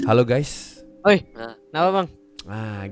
Halo guys. Oi, Nah, kenapa bang?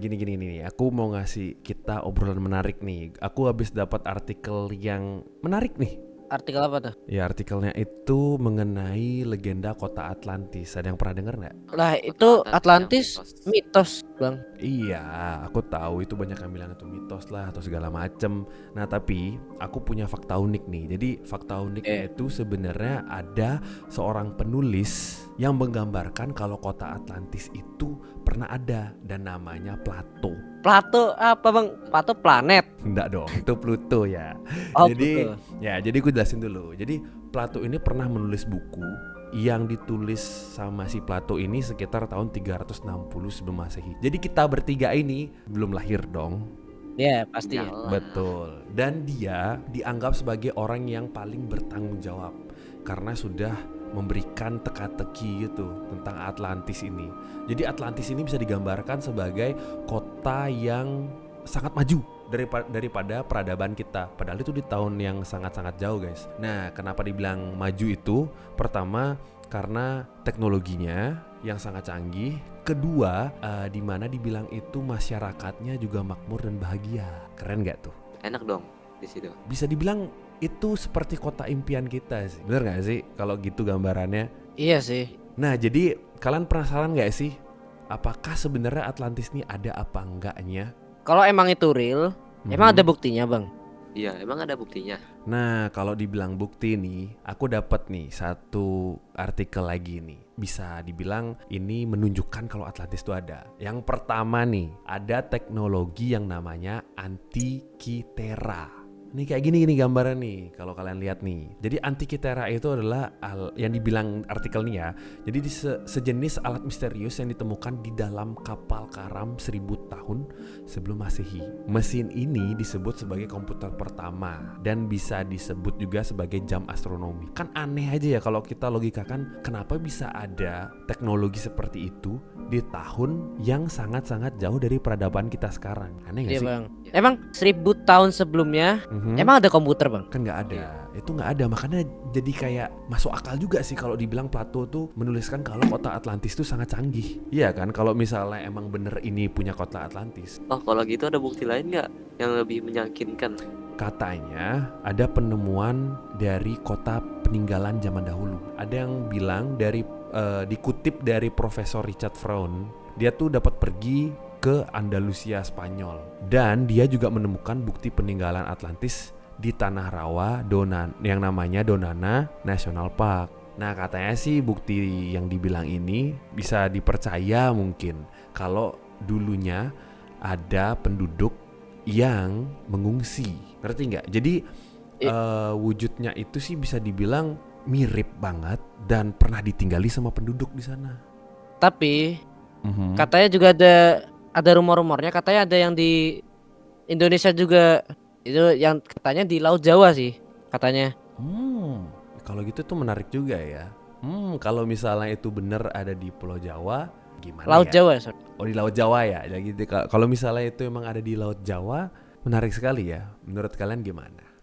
Gini. Aku mau ngasih kita obrolan menarik nih. Aku habis dapat artikel yang menarik nih. Artikel apa tuh? Ya, artikelnya itu mengenai legenda kota Atlantis. Ada yang pernah dengar nggak? Lah kota itu Atlantis yang Atlantis mitos bang. Iya, aku tahu itu banyak yang bilang itu mitos lah atau segala macem. Nah, tapi aku punya fakta unik nih. Jadi fakta uniknya itu sebenarnya ada seorang penulis yang menggambarkan kalau kota Atlantis itu pernah ada dan namanya Plato. Plato apa bang? Plato planet. Enggak dong, itu Pluto ya. Oh Jadi betul. jadi gue jelasin dulu. Jadi Plato ini pernah menulis buku yang ditulis sama si Plato ini sekitar tahun 360 sebelum Masehi. Jadi kita bertiga ini belum lahir dong. Ya pasti ya. Iyalah. Betul. Dan dia dianggap sebagai orang yang paling bertanggung jawab karena sudah memberikan teka-teki gitu tentang Atlantis ini. Jadi Atlantis ini bisa digambarkan sebagai kota yang sangat maju daripada peradaban kita. Padahal itu di tahun yang sangat-sangat jauh, guys. Nah, kenapa dibilang maju itu? Pertama, karena teknologinya yang sangat canggih. Kedua, di mana dibilang itu masyarakatnya juga makmur dan bahagia. Keren gak tuh? Enak dong di situ. Bisa dibilang itu seperti kota impian kita sih. Bener gak sih kalau gitu gambarannya? Iya sih. Nah, jadi kalian penasaran gak sih? Apakah sebenarnya Atlantis ini ada apa enggaknya? Kalau emang itu real, emang ada buktinya bang? Iya, emang ada buktinya. Nah, kalau dibilang bukti nih, aku dapat nih satu artikel lagi nih. Bisa dibilang ini menunjukkan kalau Atlantis itu ada. Yang pertama nih, ada teknologi yang namanya Antikythera. Ini kayak gini gambaran nih kalau kalian lihat nih. Jadi Antikythera itu adalah yang dibilang artikel nih ya. Jadi sejenis alat misterius yang ditemukan di dalam kapal karam 1000 tahun sebelum Masehi. Mesin ini disebut sebagai komputer pertama dan bisa disebut juga sebagai jam astronomi. Kan aneh aja ya kalau kita logikakan kenapa bisa ada teknologi seperti itu di tahun yang sangat-sangat jauh dari peradaban kita sekarang. Aneh gak Iya sih? bang. Emang 1000 tahun sebelumnya emang ada komputer bang? Kan nggak ada, itu nggak ada, makanya jadi kayak masuk akal juga sih kalau dibilang Plato tuh menuliskan kalau kota Atlantis tuh sangat canggih. Iya kan, kalau misalnya emang bener ini punya kota Atlantis. Oh, kalau gitu ada bukti lain nggak yang lebih meyakinkan? Katanya ada penemuan dari kota peninggalan zaman dahulu. Ada yang bilang dikutip dari Profesor Richard Frown, dia tuh dapat pergi ke Andalusia Spanyol dan dia juga menemukan bukti peninggalan Atlantis di tanah rawa yang namanya Donana National Park. Nah, katanya sih bukti yang dibilang ini bisa dipercaya mungkin kalau dulunya ada penduduk yang mengungsi. Ngerti nggak? Jadi wujudnya itu sih bisa dibilang mirip banget dan pernah ditinggali sama penduduk di sana. Tapi katanya juga ada rumor-rumornya, katanya ada yang di Indonesia juga, itu yang katanya di Laut Jawa sih katanya. Kalau gitu tuh menarik juga ya. Kalau misalnya itu bener ada di Pulau Jawa, gimana Laut ya? Jawa sorry. Oh, di Laut Jawa ya. Jadi kalau misalnya itu emang ada di Laut Jawa, menarik sekali ya. Menurut kalian gimana?